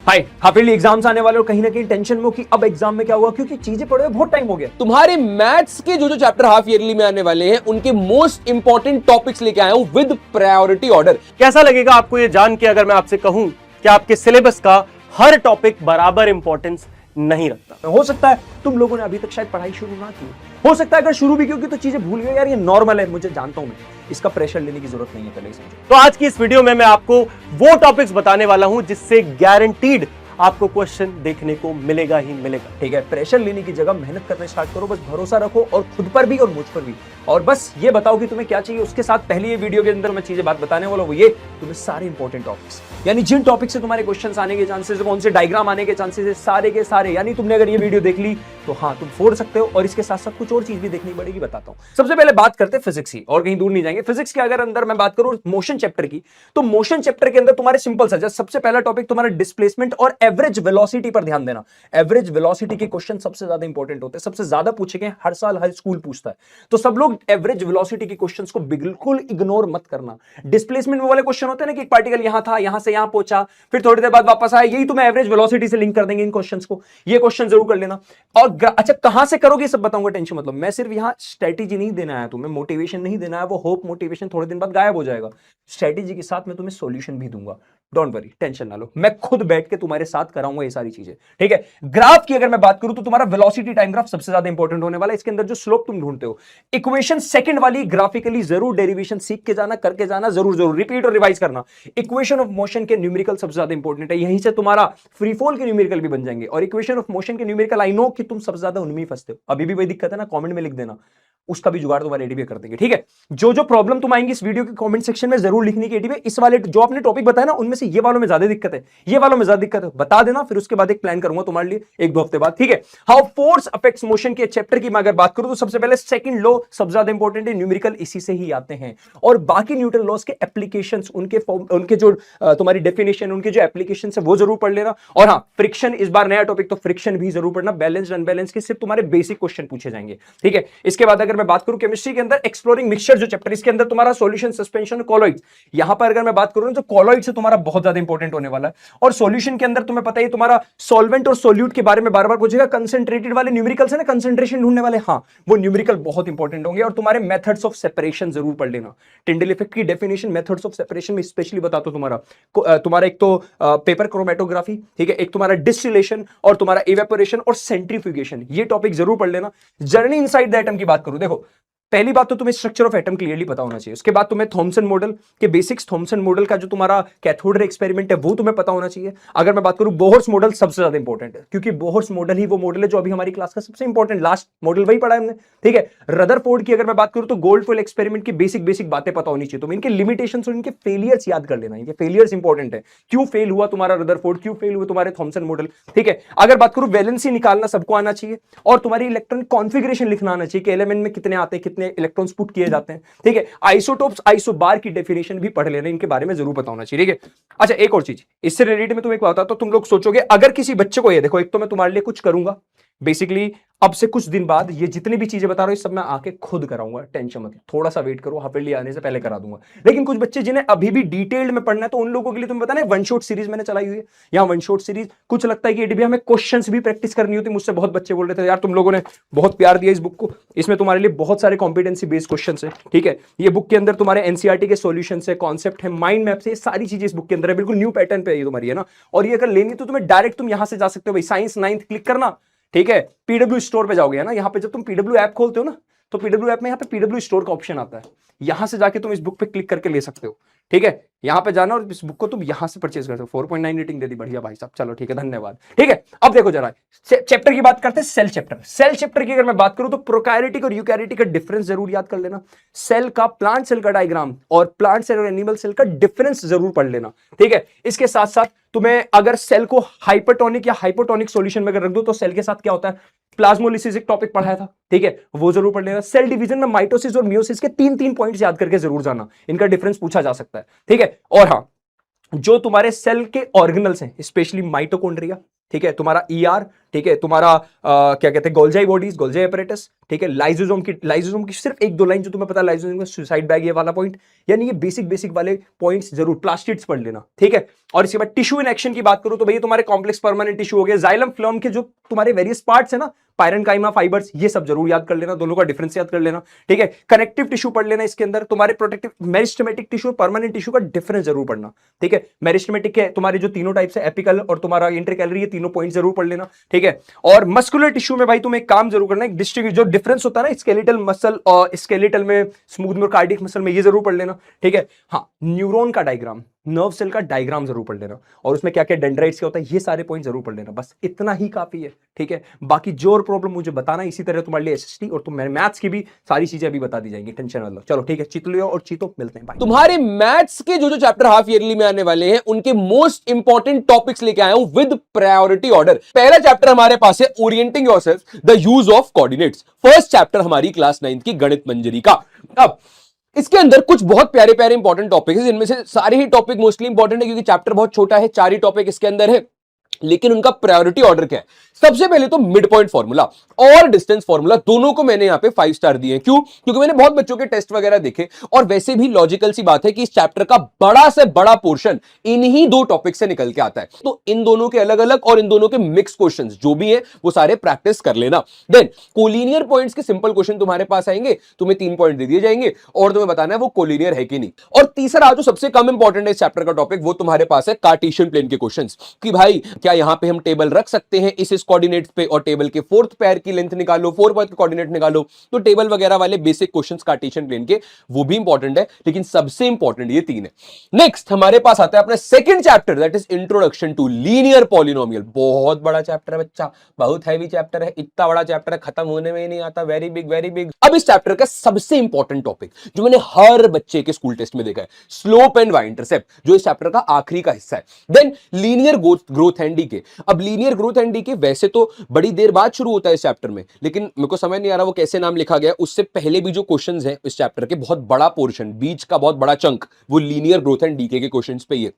हाय, half-yearly exams आने वाले और कहीं ना कहीं टेंशन में हो कि अब एग्जाम में क्या हुआ, क्योंकि चीजें पढ़े हुए बहुत टाइम हो गया। तुम्हारे मैथ्स के जो चैप्टर हाफ ईयरली में आने वाले हैं उनके मोस्ट इंपॉर्टेंट टॉपिक्स लेके आया हूं विद प्रायोरिटी ऑर्डर। कैसा लगेगा आपको ये जान के अगर मैं आपसे कहूं कि आपके सिलेबस का हर टॉपिक बराबर इंपॉर्टेंस नहीं रखता। हो सकता है तुम लोगों ने अभी तक शायद पढ़ाई शुरू ना की हो सकता है अगर शुरू भी की तो चीजें भूल गए। यार ये नॉर्मल है, मुझे जानता हूं मैं, इसका प्रेशर लेने की जरूरत नहीं है, पहले ही समझो। तो आज की इस वीडियो में मैं आपको वो टॉपिक्स बताने वाला हूं जिससे गारंटीड आपको क्वेश्चन देखने को मिलेगा ही मिलेगा। ठीक है, प्रेशर लेने की जगह मेहनत करना स्टार्ट करो, बस भरोसा रखो और खुद पर भी और मुझ पर भी, और बस ये बताओ कि तुम्हें क्या चाहिए। उसके साथ पहले ये वीडियो के अंदर मैं चीजें बात बताने वाला हूं, वो ये तुम्हें सारे इंपॉर्टेंट टॉपिक्स, यानी जिन टॉपिक से तुम्हारे क्वेश्चंस आने के चांसेस, कौन से डायग्राम आने के चांसेस है, सारे के सारे, यानी तुमने अगर ये वीडियो देख ली तो हाँ तुम फोड़ सकते हो, और इसके साथ साथ कुछ और चीज भी देखनी पड़ेगी, बताता हूं। सबसे पहले बात करते हैं फिजिक्स की, और कहीं दूर नहीं जाएंगे। फिजिक्स के अगर अंदर मैं बात करूं मोशन चैप्टर की, तो मोशन चैप्टर के अंदर तुम्हारे सिंपल सा सबसे पहला टॉपिक तुम्हारा डिस्प्लेसमेंट और एवरेज वेलोसिटी पर ध्यान देना। एवरेज वेलोसिटी के क्वेश्चन सबसे ज्यादा इंपॉर्टेंट होते हैं, सबसे ज्यादा पूछे गए, हर साल हर स्कूल पूछता है, तो सब लोग एवरेज वेलोसिटी के क्वेश्चंस को बिल्कुल इग्नोर मत करना। डिस्प्लेसमेंट वाले क्वेश्चन होते हैं ना कि एक पार्टिकल यहां था, यहां से यहां पहुंचा, फिर थोड़ी देर बाद वापस आया, यही तुम्हें एवरेज वेलोसिटी से लिंक कर देंगे इन क्वेश्चंस को, ये क्वेश्चन जरूर कर लेना। और अच्छा कहां से करोगे सब बताऊंगा, टेंशन मतलब। मैं सिर्फ यहां स्ट्रेटेजी नहीं देना है तुम्हें, मोटिवेशन नहीं देना है, वो होप मोटिवेशन थोड़े दिन बाद गायब हो जाएगा। स्ट्रेटेजी के साथ मैं तुम्हें सॉल्यूशन भी दूंगा, डोंट वरी, टेंशन ना लो, मैं खुद बैठ के तुम्हारे साथ कराऊंगा ये सारी चीजें। ठीक है, ग्राफ की अगर मैं बात करूं तो तुम्हारा वेलोसिटी टाइम ग्राफ सबसे ज्यादा इंपॉर्टेंट होने वाला है। इसके अंदर जो स्लोप तुम ढूंढते हो, इक्वेशन सेकंड वाली ग्राफिकली जरूर डेरिवेशन सीख के जाना, करके जाना, जरूर जरूर रिपीट और रिवाइज करना। इक्वेशन ऑफ मोशन के न्यूमेरिकल सबसे ज्यादा इंपॉर्टेंट है, यहीं से तुम्हारा फ्री फॉल के न्यूमेरिकल भी बन जाएंगे। और इक्वेशन ऑफ मोशन के न्यूमेरिकल, आई नो कि तुम सबसे ज्यादा उनमें ही फंसते हो, अभी भी वही दिक्कत है ना, कमेंट में लिख देना, उसका भी जुगाड़ तुम्हारे एडीबी कर देंगे। ठीक है, जो जो प्रॉब्लम तुम आएंगी इस वीडियो के कमेंट सेक्शन में जरूर लिखने की एडीबी। इस वाले जो आपने टॉपिक बताया ना उनमें से ये वालों में ज्यादा दिक्कत है, ये वालों में ज्यादा दिक्कत है, बता देना, फिर उसके बाद एक प्लान करूंगा तुम्हारे लिए एक दो हफ्ते बाद। ठीक है, हाउ फोर्स अफेक्ट्स मोशन के चैप्टर की मैं अगर बात करूं तो सबसे पहले सेकंड लॉ सबसे ज्यादा इंपॉर्टेंट है, न्यूमेरिकल इसी से ही आते हैं, और बाकी न्यूटन लॉस के एप्लीकेशंस, उनके जो तुम्हारी डेफिनेशन, उनके जो एप्लीकेशंस है वो जरूर पढ़ लेना। और हाँ, फ्रिक्शन इस बार नया टॉपिक, तो फ्रिक्शन भी जरूर पढ़ना। बैलेंस अनबैलेंस के सिर्फ तुम्हारे बेसिक क्वेश्चन पूछे जाएंगे। ठीक है, इसके बाद अगर मैं बात करूं केमिस्ट्री के अंदर एक्सप्लोरिंग मिक्सचर जो चैप्टर, इसके अंदर तुम्हारा सॉल्यूशन, सस्पेंशन, कॉलॉइड्स, यहां पर अगर मैं बात करूं तो कॉलॉइड से तुम्हारा बहुत ज्यादा इंपॉर्टेंट होने वाला है। और सॉल्यूशन के अंदर तुम्हें पता ही तुम्हारा सॉल्वेंट और सोल्यूट के बारे में बार बार पूछेगा। कंसंट्रेटेड वाले न्यूमेरिकल्स है ना, कंसंट्रेशन ढूंढने वाले, हाँ वो न्यूमेरिकल बहुत इंपॉर्टेंट होंगे। और तुम्हारे मेथड्स ऑफ सेपरेशन जरूर पढ़ लेना। टिंडल इफेक्ट की डेफिनेशन, मेथड्स ऑफ सेपरेशन में स्पेशली बताता हूं तुम्हारा एक तो पेपर क्रोमेटोग्राफी, ठीक है, एक तुम्हारा डिस्टिलेशन और तुम्हारा इवेपोरेशन और सेंट्रीफ्यूगेशन, ये टॉपिक जरूर पढ़ लेना। जर्नी इनसाइड द एटम की बात करूं, देखो पहली बात तो तुम्हें स्ट्रक्चर ऑफ एटम क्लियरली पता होना चाहिए। उसके बाद तुम्हें थॉमसन मॉडल के बेसिक्स, थॉमसन मॉडल का जो तुम्हारा कैथोड रे एक्सपेरिमेंट है वो तुम्हें पता होना चाहिए। अगर मैं बात करूं बोहर्स मॉडल सबसे ज्यादा इंपॉर्टेंट है, क्योंकि बोहर्स मॉडल ही वो मॉडल है जो अभी हमारी क्लास का सबसे इंपॉर्टेंट, लास्ट मॉडल वही पढ़ा है हमने। ठीक है, रदरफोर्ड की अगर मैं बात करूं तो गोल्ड फॉयल एक्सपेरिमेंट की बेसिक बेसिक बातें पता होनी चाहिए। तो इनके लिमिटेशंस और इनके फेलियर्स याद कर लेना, इनके फेलियर्स इंपॉर्टेंट है, क्यों फेल हुआ तुम्हारा रदरफोर्ड, क्यों फेल हुआ तुम्हारे थॉमसन मॉडल। ठीक है, अगर बात करूं वैलेंसी निकालना सबको आना चाहिए, और तुम्हारी इलेक्ट्रॉन कॉन्फिगरेशन लिखना आना चाहिए कि एलिमेंट में कितने आते हैं, कितने इलेक्ट्रॉन्स पुट किए जाते हैं। ठीक है, आइसोटोप्स, आइसोबार की डेफिनेशन भी पढ़ लेना, इनके बारे में जरूर पता होना चाहिए। ठीक है, अच्छा एक और चीज इससे रिलेटेड में तुम्हें एक बताता, तो तुम लोग सोचोगे अगर किसी बच्चे को, ये देखो एक तो मैं तुम्हारे लिए कुछ करूंगा बेसिकली, अब से कुछ दिन बाद ये जितनी भी चीजें बता रहा हूं सब मैं आके खुद कराऊंगा, टेंशन मत, थोड़ा सा वेट करो, हाफिली आने से पहले करा दूंगा। लेकिन कुछ बच्चे जिन्हें अभी भी डिटेल्ड में पढ़ना है तो उन लोगों के लिए तुम्हें पता है वन शॉट सीरीज मैंने चलाई हुई है। यहाँ वन शॉट सीरीज कुछ लगता है कि एडीबी हमें क्वेश्चंस भी प्रैक्टिस करनी होती है, मुझसे बहुत बच्चे बोल रहे थे यार तुम लोगों ने बहुत प्यार दिया इस बुक को, इसमें तुम्हारे लिए बहुत सारे कॉम्पिटेंसी बेस्ड क्वेश्चन है। ठीक है, ये बुक के अंदर तुम्हारे एनसीईआरटी के सॉल्यूशन है, कॉन्सेप्ट है, माइंड मैप से, सारी चीजें इस बुक के अंदर है, बिल्कुल न्यू पैटर्न पे है ये तुम्हारी, है ना। और ये अगर लेनी तो तुम्हें डायरेक्ट तुम यहां से जा सकते हो भाई, साइंस 9th क्लिक करना, ठीक है, पीडब्ल्यू स्टोर पे जाओगे, है ना, यहाँ पे जब तुम पीडब्ल्यू ऐप खोलते हो ना तो पीडब्ल्यू ऐप में यहाँ पे पीडब्ल्यू स्टोर का ऑप्शन आता है, यहां से जाके तुम इस बुक पे क्लिक करके ले सकते हो। ठीक है, यहां पे जाना और इस बुक को तुम यहां से परचेज कर सकते हो। 4.9 रेटिंग दे दी, बढ़िया भाई साहब, चलो ठीक है, धन्यवाद। ठीक है, अब देखो जरा चैप्टर की बात करते हैं, सेल चैप्टर। सेल चैप्टर की अगर मैं बात करूं तो प्रोकैरियोटिक और यूकैरियोटिक का डिफरेंस जरूर याद कर लेना। सेल का, प्लांट सेल का डायग्राम और प्लांट सेल और एनिमल सेल का डिफरेंस जरूर पढ़ लेना। ठीक है, इसके साथ साथ तुम्हें अगर सेल को हाइपरटोनिक या हाइपोटोनिक सॉल्यूशन में अगर रख दो तो सेल के साथ क्या होता है, प्लाज्मोलिसिस एक टॉपिक पढ़ाया था, ठीक है, वो जरूर पढ़ लेना। सेल डिवीजन में माइटोसिस और मियोसिस के तीन तीन पॉइंट्स याद करके जरूर जाना, इनका डिफरेंस पूछा जा सकता है। ठीक है, और हाँ, जो तुम्हारे सेल के ऑर्गेनल्स हैं, स्पेशली माइटोकॉन्ड्रिया, ठीक है, तुम्हारा ईआर, ठीक है, तुम्हारा क्या कहते हैं गोल्जाई बॉडीज, गोल्जाई एपरेटस, ठीक है, लाइजोसोम की सिर्फ एक दो लाइन जो तुम्हें पता है, लाइजोसोम का सुसाइड बैग ये वाला पॉइंट, यानी ये बेसिक वाले पॉइंट्स जरूर प्लास्टिड्स पढ़ लेना, ठीक है। और इसके बाद टिश्यू इन एक्शन की बात करूं तो भैया तुम्हारे कॉम्प्लेक्स परमानेंट टिश्यू हो गए, जाइलम फ्लोएम के जो तुम्हारे वेरियस पार्ट्स है ना, पायरेन्काइमा, फाइबर्स, ये सब जरूर याद कर लेना, दोनों का डिफरेंस याद कर लेना, ठीक है। कनेक्टिव टिश्यू पढ़ लेना, इसके अंदर तुम्हारे प्रोटेक्टिव मेरिस्टेमेटिक टिश्यू और परमानेंट टिश्यू का डिफरेंस जरूर पढ़ना, ठीक है। मेरिस्टेमेटिक के तुम्हारे जो तीनों टाइप्स है, एपिकल और तुम्हारा इंटरकैलरी, ये तीनों पॉइंट जरूर पढ़ लेना, ठीक है। और मस्कुलर टिश्यू में भाई तुम्हें एक काम जरूर करना है, डिस्ट्रीब्यूट जो डिफरेंस होता है ना स्केलेटल मसल और स्केलेटल में, स्मूथ में, कार्डियक मसल में, ये जरूर पढ़ लेना, ठीक है। हाँ, न्यूरॉन का डायग्राम, नर्व सेल का डायग्राम जरूर पढ़ लेना, और उसमें क्या क्या डेंड्राइट्स क्या होता है, ये सारे पॉइंट जरूर पढ़ लेना, बस इतना ही काफी है, ठीक है। बाकी जो और प्रॉब्लम मुझे बताना, इसी तरह तुम्हारे लिए एसएसटी और तुम्हारे मैथ्स की भी सारी चीजें अभी बता दी जाएंगी, टेंशन ना लो। चलो ठीक है, चितलियो और चीतो मिलते हैं, बाय। तुम्हारे मैथ्स के जो चैप्टर हाफ ईयरली में आने वाले हैं उनके मोस्ट इंपॉर्टेंट टॉपिक्स लेके आया हूं विद प्रायोरिटी ऑर्डर। पहला चैप्टर हमारे पास है orienting yourself, the use of coordinates. First chapter हमारी क्लास 9th की गणित मंजरी का। अब इसके अंदर कुछ बहुत प्यारे प्यारे इंपॉर्टेंट टॉपिक है, इनमें से सारे ही टॉपिक मोस्टली इंपॉर्टेंट है क्योंकि चैप्टर बहुत छोटा है, 4 ही टॉपिक इसके अंदर है, लेकिन उनका प्रायोरिटी ऑर्डर क्या है। सबसे पहले तो मिड पॉइंट फार्मूला और डिस्टेंस फार्मूला, दोनों को मैंने यहां पे 5 स्टार दिए हैं। क्यों? क्योंकि मैंने बहुत बच्चों के टेस्ट वगैरह देखे, और वैसे भी लॉजिकल सी बात है कि इस चैप्टर का बड़ा से बड़ा पोर्शन इन्हीं 2 टॉपिक से निकल के आता है। तो इन दोनों के अलग अलग और इन दोनों के मिक्स क्वेश्चंस जो भी है वो सारे प्रैक्टिस कर लेना। देन कोलिनियर पॉइंट्स के सिंपल क्वेश्चन तुम्हारे पास आएंगे, तुम्हें 3 पॉइंट दे दिए जाएंगे और तुम्हें बताना है वो कोलिनियर है कि नहीं। और तीसरा जो सबसे कम इंपॉर्टेंट है इस चैप्टर का टॉपिक, वो तुम्हारे पास है कार्टेशियन प्लेन के क्वेश्चंस, कि भाई क्या यहां पे हम टेबल रख सकते हैं इस कोऑर्डिनेट्स पे, और टेबल के 4th पैर की लेंथ निकालो, 4 पैर के कोऑर्डिनेट निकालो। तो टेबल वगैरह वाले बेसिक क्वेश्चंस कार्टेशियन प्लेन के, वो भी इंपॉर्टेंट है, लेकिन सबसे इंपॉर्टेंट ये 3 है। नेक्स्ट हमारे पास आता है अपना second chapter, that is introduction to linear polynomial. बहुत बड़ा चैप्टर है बच्चा, बहुत हैवी चैप्टर है, इतना बड़ा चैप्टर है, खत्म होने में ही नहीं आता, वेरी बिग वेरी बिग। अब इस चैप्टर का सबसे इंपॉर्टेंट टॉपिक जो मैंने हर बच्चे के स्कूल टेस्ट में देखा है, स्लोप एंड वाई इंटरसेप्ट, जो इस चैप्टर का आखिरी का हिस्सा है। Then linear growth and decay. अब लीनियर ग्रोथ एंड डीके वैसे तो बड़ी देर बाद शुरू होता है इस चैप्टर में, लेकिन मेरे को समझ नहीं आ रहा वो कैसे नाम लिखा गया। उससे पहले भी जो क्वेश्चंस हैं इस चैप्टर के, बहुत बड़ा पोर्शन, बीच का बहुत बड़ा चंक, वो लीनियर ग्रोथ एंड डीके के क्वेश्चंस पे ही है।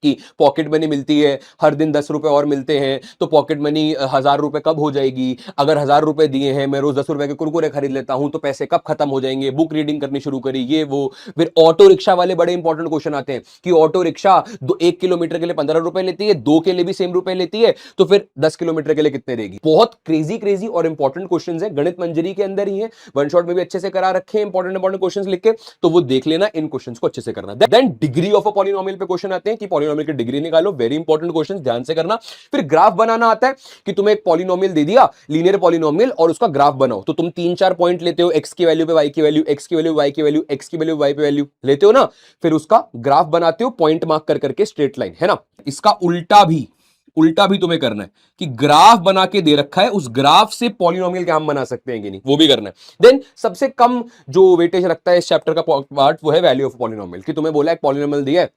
कि पॉकेट मनी मिलती है, हर दिन 10 रुपए और मिलते हैं, तो पॉकेट मनी 1000 रुपए कब हो जाएगी, अगर 1000 रुपए दिए हैं, मैं रोज 10 रुपए के कुरकुरे खरीद लेता हूं, तो पैसे कब खत्म हो जाएंगे, बुक रीडिंग करनी शुरू करी, ये वो। फिर ऑटो रिक्शा वाले बड़े इंपॉर्टेंट क्वेश्चन आते हैं कि ऑटो रिक्शा 1 किलोमीटर के लिए 15 रुपए लेती है, 2 के लिए भी सेम रुपए लेती है, तो फिर 10 किलोमीटर के लिए कितने देगी। बहुत क्रेजी और इंपॉर्टेंट क्वेश्चन है, गणित मंजरी के अंदर ही है, वन शॉट में भी अच्छे से करा रखे हैं इंपॉर्टेंट क्वेश्चन लिख के, तो वो देख लेना, इन क्वेश्चन को अच्छे से करना। Then degree of a polynomial पे क्वेश्चन आते हैं कि पॉलिनोमियल की डिग्री निकालो, वेरी इंपॉर्टेंट क्वेश्चन, ध्यान से करना। फिर ग्राफ बनाना आता है कि तुम्हें एक पॉलिनोमियल दे दिया, लीनियर पॉलिनोमियल, और उसका ग्राफ बनाओ। तो तुम 3-4 पॉइंट लेते हो, एक्स की वैल्यू पे वाई की वैल्यू, एक्स की वैल्यू वाई की वैल्यू, एक्स की वैल्यू वाई पे वैल्यू लेते हो ना, फिर उसका ग्राफ बनाते हो, पॉइंट मार्क कर करके, स्ट्रेट लाइन है ना। इसका उल्टा भी तुम्हें करना है कि ग्राफ बना के दे रखा है, उस ग्राफ से पॉलिनोमियल क्या हम बना सकते हैं कि नहीं, वो भी करना है। देन सबसे कम जो वेटेज रखता है इस चैप्टर का पार्ट, वो है वैल्यू ऑफ पॉलिनोमियल, कि तुम्हें बोला एक पॉलिनोमियल दिया है,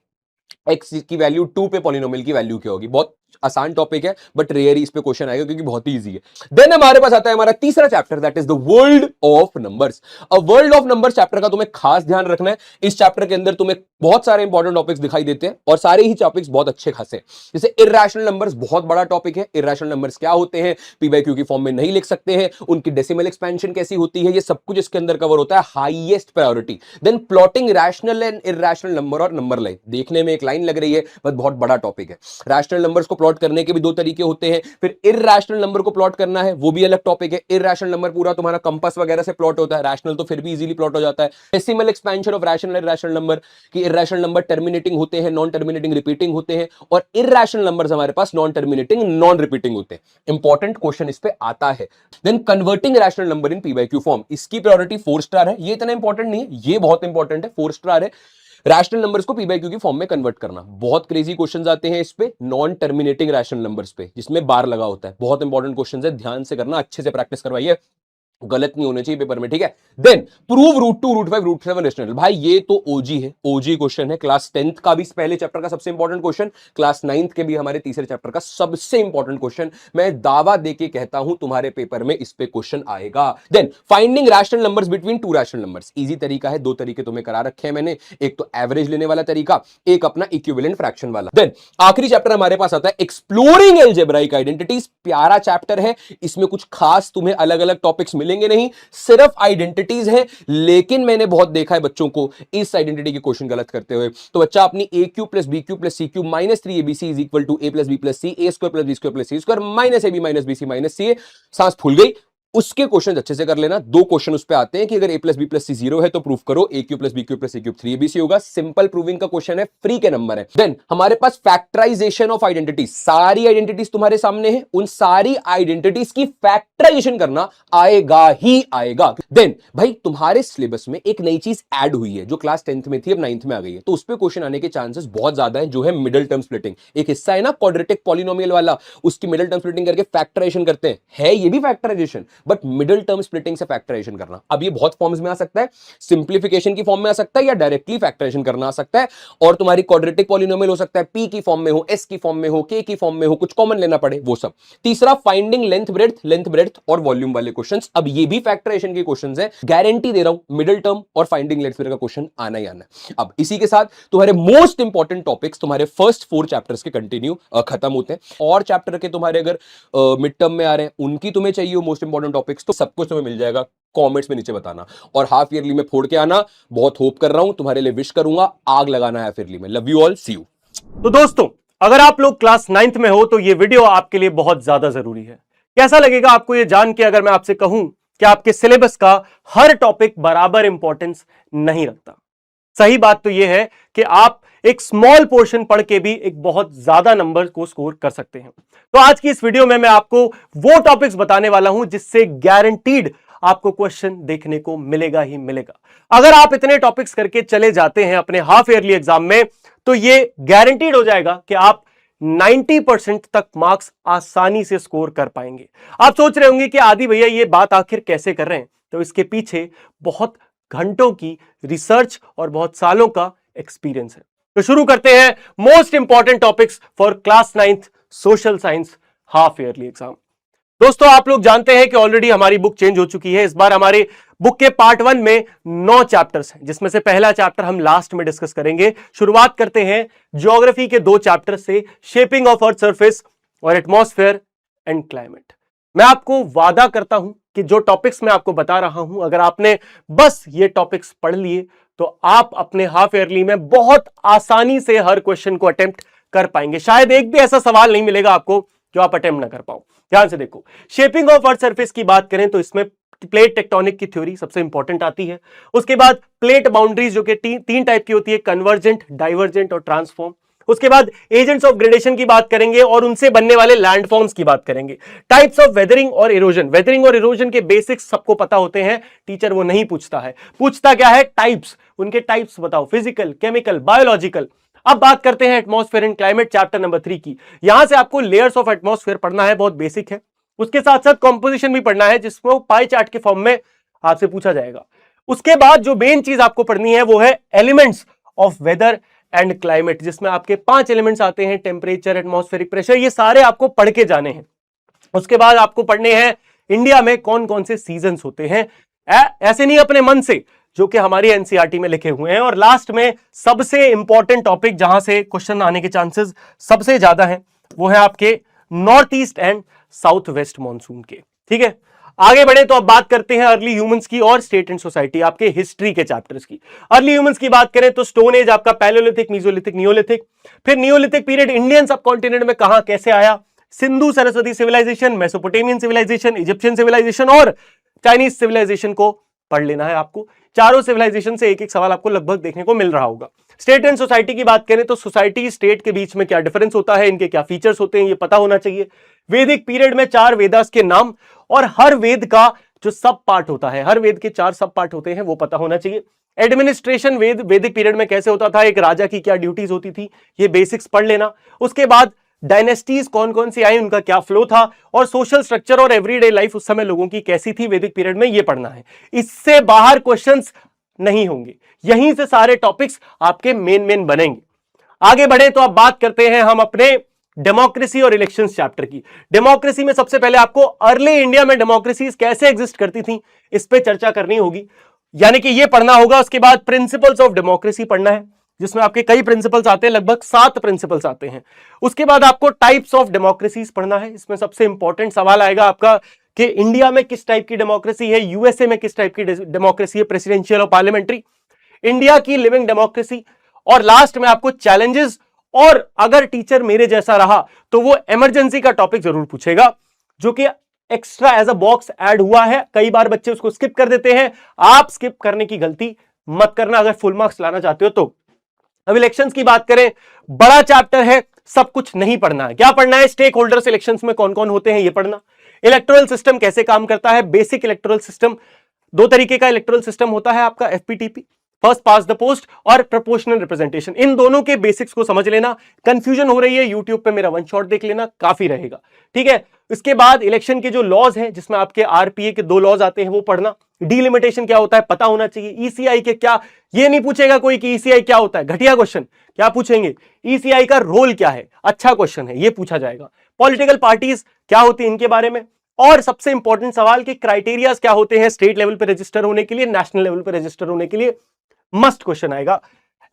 एक्स की वैल्यू 2 पे पॉलिनोमियल की वैल्यू क्या होगी। बहुत आसान टॉपिक है, बट रेयर इस पे क्वेश्चन आएगा क्योंकि बहुत ही इजी है। देन हमारे पास आता है हमारा तीसरा chapter, that is the world of numbers. अब वर्ल्ड ऑफ नंबर्स चैप्टर का तुम्हें खास ध्यान रखना है। इस चैप्टर के अंदर तुम्हें बहुत सारे इंपॉर्टेंट टॉपिक्स दिखाई देते हैं, और सारे ही टॉपिक्स बहुत अच्छे खासे। जैसे इर्रेशनल नंबर्स, बहुत बड़ा टॉपिक है। इर्रेशनल नंबर्स क्या होते हैं, पी बाई क्यू की फॉर्म में नहीं लिख सकते हैं, उनकी डेसिमल एक्सपेंशन कैसी होती है, ये सब कुछ इसके अंदर कवर होता है, highest priority. Then plotting rational and irrational number और नंबर लाइन, देखने में एक लाइन लग रही है बट बहुत बड़ा टॉपिक है। रैशनल नंबर्स को प्लॉट करने के भी 2 तरीके होते हैं। फिर इर्रेशनल नंबर को प्लॉट करना है, वो भी अलग टॉपिक है। इर्रेशनल नंबर पूरा तुम्हारा कंपास वगैरह से प्लॉट होता है, रैशनल तो फिर भी इजीली प्लॉट हो जाता है। Decimal expansion of rational irrational number, कि इर्रेशनल नंबर टर्मिनेटिंग होते हैं, नॉन टर्मिनेटिंग रिपीटिंग होते हैं, और इर्रेशनल नंबर्स हमारे पास नॉन टर्मिनेटिंग नॉन रिपीटिंग होते हैं। इंपॉर्टेंट क्वेश्चन इस पे आता है। Then converting rational number in P by Q form, इसकी प्रायोरिटी 4 स्टार है। ये इतना इंपॉर्टेंट नहीं है, ये बहुत इंपॉर्टेंट है, 4 स्टार है। रैशनल नंबर्स को पी बाई क्यू की फॉर्म में कन्वर्ट करना, बहुत क्रेजी क्वेश्चंस आते हैं इस पे, नॉन टर्मिनेटिंग रैशनल नंबर्स पे, जिसमें बार लगा होता है। बहुत इंपॉर्टेंट क्वेश्चंस है, ध्यान से करना, अच्छे से प्रैक्टिस करवाइए। गलत नहीं होने चाहिए पेपर में, ठीक है। Then prove root 2 root 5 root 7 rational. भाई ये तो ओजी है, ओजी क्वेश्चन है। क्लास 10th का भी पहले चैप्टर का सबसे इंपॉर्टेंट क्वेश्चन, क्लास 9th के भी हमारे तीसरे चैप्टर का सबसे इंपॉर्टेंट क्वेश्चन। मैं दावा देके कहता हूं तुम्हारे पेपर में इस पे क्वेश्चन आएगा। Then finding rational numbers between two rational numbers. Easy तरीका है, दो तरीके तुम्हें करा रखे हैं मैंने, एक तो एवरेज लेने वाला तरीका, एक अपना इक्विवेलेंट फ्रैक्शन वाला। देन आखिरी चैप्टर हमारे पास आता है एक्सप्लोरिंग अलजेब्राइक आइडेंटिटीज। प्यारा चैप्टर है, इसमें कुछ खास तुम्हें अलग अलग टॉपिक्स मिलेंगे नहीं, सिर्फ आइडेंटिटीज है। लेकिन मैंने बहुत देखा है बच्चों को इस आइडेंटिटी के क्वेश्चन गलत करते हुए। तो बच्चा अपनी A cube plus B cube plus C cube minus 3abc is equal to A plus B plus C, A square plus B square plus C square minus ab minus bc minus C, सांस फूल गई। उसके question अच्छे से कर लेना। दो question उस पे आते हैं कि अगर a plus B plus C 0 है तो प्रूफ करो A cube plus B cube plus C cube 3abc होगा। सिंपल प्रूविंग का क्वेश्चन है, फ्री के नंबर है। देन हमारे पास फैक्टराइजेशन ऑफ आइडेंटिटीज, सारी आइडेंटिटीज तुम्हारे सामने है, उन सारी आइडेंटिटीज की फैक्टराइजेशन करना आएगा ही आएगा। देन भाई तुम्हारे सिलेबस में एक नई चीज ऐड हुई है जो क्लास 10th में थी, अब 9th में आ गई है, तो उस पर क्वेश्चन आने के चांसेस बहुत ज्यादा है, जो है मिडिल टर्म स्प्लिटिंग। एक हिस्सा है ना क्वाड्रेटिक पॉलिनोमियल वाला, उसकी मिडिल टर्म स्प्लिटिंग करके फैक्टराइजेशन करते हैं, है ये भी factorisation, but middle term splitting से फैक्टराइजेशन करना। अब ये बहुत फॉर्म्स में आ सकता है, सिंप्लीफिकेशन की फॉर्म में आ सकता है या डायरेक्टली फैक्टराइजेशन करना आ सकता है। और तुम्हारी क्वाड्रेटिक पॉलिनोमियल हो सकता है पी की फॉर्म में हो, एस की फॉर्म में हो, के की फॉर्म में हो, कुछ कॉमन लेना पड़े वो सब। तीसरा फाइंडिंग लेंथ ब्रेड्थ और वॉल्यूम वाले क्वेश्चंस। अब ये भी फैक्टराइजेशन के क्वेश्चंस हैं, गारंटी दे रहा हूं मिडिल टर्म और फाइंडिंग लेंथ ब्रेड्थ का क्वेश्चन आना ही आना है। अब इसी के साथ तुम्हारे मोस्ट इंपॉर्टेंट टॉपिक्स तुम्हारे फर्स्ट 4 चैप्टर्स के कंटिन्यू खत्म होते हैं। और चैप्टर के तुम्हारे अगर मिड टर्म में आ रहे हैं, उनकी तुम्हें चाहिए मोस्ट इंपॉर्टेंट टॉपिक्स, तो सब कुछ तुम्हें मिल जाएगा। कमेंट्स में नीचे बताना, और हाफ ईयरली में फोड़ के आना। बहुत होप कर रहा हूं, तुम्हारे लिए विश करूंगा, आग लगाना है हाफ ईयरली में। Love you all, see you. तो दोस्तों, अगर आप लोग क्लास 9th में हो तो ये वीडियो आपके लिए बहुत ज्यादा जरूरी है। कैसा लगेगा आपको ये जान के अगर मैं आपसे कहूं कि आपके सिलेबस का हर टॉपिक बराबर इंपॉर्टेंस नहीं रखता? सही बात तो यह है कि आप एक स्मॉल पोर्शन पढ़ के भी एक बहुत ज्यादा नंबर को स्कोर कर सकते हैं। तो आज की इस वीडियो में मैं आपको वो टॉपिक्स बताने वाला हूं जिससे गारंटीड आपको क्वेश्चन देखने को मिलेगा ही मिलेगा। अगर आप इतने टॉपिक्स करके चले जाते हैं अपने हाफ ईयरली एग्जाम में, तो ये गारंटीड हो जाएगा कि आप 90% तक मार्क्स आसानी से स्कोर कर पाएंगे। आप सोच रहे होंगे कि आदि भैया ये बात आखिर कैसे कर रहे हैं? तो इसके पीछे बहुत घंटों की रिसर्च और बहुत सालों का एक्सपीरियंस है। तो शुरू करते हैं most important topics for class 9th social science half yearly exam. दोस्तों, आप लोग जानते हैं कि ऑलरेडी हमारी बुक चेंज हो चुकी है। इस बार हमारे बुक के पार्ट 1 में 9 चैप्टर्स हैं, जिसमें से पहला चैप्टर हम लास्ट में डिस्कस करेंगे। शुरुआत करते हैं ज्योग्राफी के 2 चैप्टर से, शेपिंग ऑफ अर्थ सरफेस और एटमॉस्फेयर एंड क्लाइमेट। मैं आपको वादा करता हूं कि जो टॉपिक्स मैं आपको बता रहा हूं, अगर आपने बस ये टॉपिक्स पढ़ लिए तो आप अपने हाफ ईयरली में बहुत आसानी से हर क्वेश्चन को अटेम्प्ट कर पाएंगे। शायद एक भी ऐसा सवाल नहीं मिलेगा आपको जो आप अटेम्प्ट ना कर पाओ। ध्यान से देखो, शेपिंग ऑफ अर्थ सरफेस की बात करें तो इसमें प्लेट टेक्टोनिक की थ्योरी सबसे इंपॉर्टेंट आती है। उसके बाद प्लेट बाउंड्रीज जो कि 3 टाइप की होती है, कन्वर्जेंट, डाइवर्जेंट और ट्रांसफॉर्म। उसके बाद एजेंट्स ऑफ ग्रेडेशन की बात करेंगे और उनसे बनने वाले लैंडफॉर्म्स की बात करेंगे। टाइप्स ऑफ वेदरिंग और इरोजन, वेदरिंग और इरोजन के बेसिक्स सबको पता होते हैं, टीचर वो नहीं पूछता है। पूछता क्या है? टाइप्स। उनके टाइप्स बताओ, फिजिकल, केमिकल, बायोलॉजिकल। अब बात करते हैं atmosphere and climate chapter number 3 की। यहां से आपको लेयर्स ऑफ एटमॉस्फेयर पढ़ना है, बहुत बेसिक है। उसके साथ साथ कंपोजिशन भी पढ़ना है, जिसको पाई चार्ट के फॉर्म में आपसे पूछा जाएगा। उसके बाद जो मेन चीज आपको पढ़नी है वो है elements of weather and climate, जिसमें आपके 5 एलिमेंट्स आते हैं, टेम्परेचर, एटमॉस्फेरिक प्रेशर, ये सारे आपको पढ़ के जाने हैं। उसके बाद आपको पढ़ने हैं इंडिया में कौन कौन से सीजन्स होते हैं, ऐसे नहीं अपने मन से, जो कि हमारी एनसीईआरटी में लिखे हुए हैं। और लास्ट में सबसे इंपॉर्टेंट टॉपिक जहां से क्वेश्चन आने के चांसेस सबसे ज्यादा हैं, वो है आपके north east and south west monsoon के। ठीक है, आगे बढ़े तो अब बात करते हैं अर्ली ह्यूमंस की और स्टेट एंड सोसाइटी, आपके हिस्ट्री के चैप्टर्स की। अर्ली ह्यूमंस की बात करें तो स्टोन एज आपका पैलेयोलिथिक, मीसोलिथिक, नियोलिथिक। फिर नियोलिथिक पीरियड इंडियन सबकॉन्टिनेंट में कहां कैसे आया, Sindhu Saraswati civilisation, Mesopotamian civilisation, Egyptian civilisation और चाइनीज सिविलाइजेशन को पढ़ लेना है आपको। चारों सिविलाइजेशन से एक एक सवाल आपको लगभग देखने को मिल रहा होगा। स्टेट एंड सोसाइटी की बात करें तो सोसाइटी स्टेट के बीच में क्या डिफरेंस होता है, इनके क्या फीचर्स होते हैं, ये पता होना चाहिए। वैदिक पीरियड में 4 वेदास के नाम और हर वेद का जो सब पार्ट होता है, हर वेद के 4 सब पार्ट होते हैं, वो पता होना चाहिए। एडमिनिस्ट्रेशन वैदिक पीरियड में कैसे होता था, एक राजा की क्या ड्यूटीज होती थी, ये बेसिक्स पढ़ लेना। उसके बाद डायनेस्टीज कौन कौन सी आई, उनका क्या फ्लो था, और सोशल स्ट्रक्चर और एवरीडे लाइफ उस समय लोगों की कैसी थी वैदिक पीरियड में, ये पढ़ना है। इससे बाहर क्वेश्चंस नहीं होंगे, यहीं से सारे टॉपिक्स आपके मेन बनेंगे। आगे बढ़े तो अब बात करते हैं हम अपने डेमोक्रेसी और इलेक्शंस चैप्टर की। डेमोक्रेसी में सबसे पहले आपको अर्ली इंडिया में डेमोक्रेसीज कैसे एग्जिस्ट करती थी इस पे चर्चा करनी होगी, यानी कि ये पढ़ना होगा। उसके बाद प्रिंसिपल्स ऑफ डेमोक्रेसी पढ़ना है, जिसमें आपके कई प्रिंसिपल्स आते हैं, लगभग 7 प्रिंसिपल्स आते हैं। उसके बाद आपको टाइप्स ऑफ डेमोक्रेसीज पढ़ना है। इसमें सबसे इंपॉर्टेंट सवाल आएगा आपका कि इंडिया में किस टाइप की डेमोक्रेसी है, यूएसए में किस टाइप की डेमोक्रेसी है, प्रेसिडेंशियल और पार्लियामेंट्री, इंडिया की लिविंग डेमोक्रेसी, और लास्ट में आपको चैलेंजेस। और अगर टीचर मेरे जैसा रहा तो वो इमरजेंसी का टॉपिक जरूर पूछेगा, जो कि extra as a box add हुआ है। कई बार बच्चे उसको स्किप कर देते हैं, आप स्किप करने की गलती मत करना अगर फुल मार्क्स लाना चाहते हो तो। अब इलेक्शंस की बात करें, बड़ा चैप्टर है, सब कुछ नहीं पढ़ना है। क्या पढ़ना है? स्टेक होल्डर्स इलेक्शंस में कौन कौन होते हैं ये पढ़ना, इलेक्टोरल सिस्टम कैसे काम करता है, बेसिक इलेक्टोरल सिस्टम। 2 तरीके का इलेक्टोरल सिस्टम होता है आपका, FPTP, first pass the post, और प्रोपोर्शनल रिप्रेजेंटेशन। इन दोनों के बेसिक्स को समझ लेना। कंफ्यूजन हो रही है, यूट्यूब पे मेरा 1 शॉट देख लेना, काफी रहेगा, ठीक है। इसके बाद इलेक्शन के जो लॉज हैं, जिसमें आपके आरपीए के 2 लॉज आते हैं, वो पढ़ना। डीलिमिटेशन क्या होता है पता होना चाहिए। ईसीआई के क्या, ये नहीं पूछेगा कोई कि ईसीआई क्या होता है, घटिया क्वेश्चन। क्या पूछेंगे? ईसीआई का रोल क्या है, अच्छा क्वेश्चन है, ये पूछा जाएगा। पॉलिटिकल पार्टीज क्या होती है, इनके बारे में। और सबसे इंपॉर्टेंट सवाल कि क्राइटेरियाज क्या होते हैं स्टेट लेवल पे रजिस्टर होने के लिए, नेशनल लेवल पे रजिस्टर होने के लिए, मस्ट क्वेश्चन आएगा।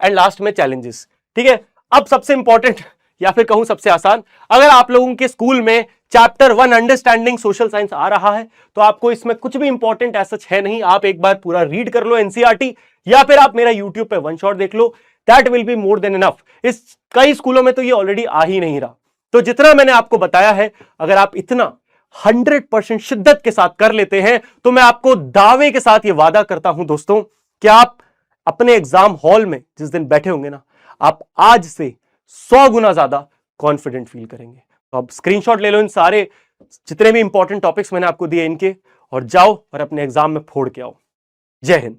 एंड लास्ट में चैलेंजेस, ठीक है। अब सबसे इंपॉर्टेंट या फिर कहूं सबसे आसान, अगर आप लोगों के स्कूल में चैप्टर 1 अंडरस्टैंडिंग सोशल साइंस आ रहा है तो आपको इसमें कुछ भी इंपॉर्टेंट ऐसा है नहीं। आप एक बार पूरा रीड कर लो एनसीईआरटी, या फिर आप मेरा यूट्यूब पे 1 शॉट देख लो, that will be more than enough. इस कई स्कूलों में तो ये ऑलरेडी आ ही नहीं रहा। तो जितना मैंने आपको बताया है, अगर आप इतना 100% शिद्दत के साथ कर लेते हैं तो मैं आपको दावे के साथ ये वादा करता हूं दोस्तों कि आप अपने एग्जाम हॉल में जिस दिन बैठे होंगे ना, आप आज से 100 गुना ज्यादा कॉन्फिडेंट फील करेंगे। तो अब स्क्रीनशॉट ले लो इन सारे जितने भी इंपॉर्टेंट टॉपिक्स मैंने आपको दिए इनके, और जाओ और अपने एग्जाम में फोड़ के आओ। जय हिंद।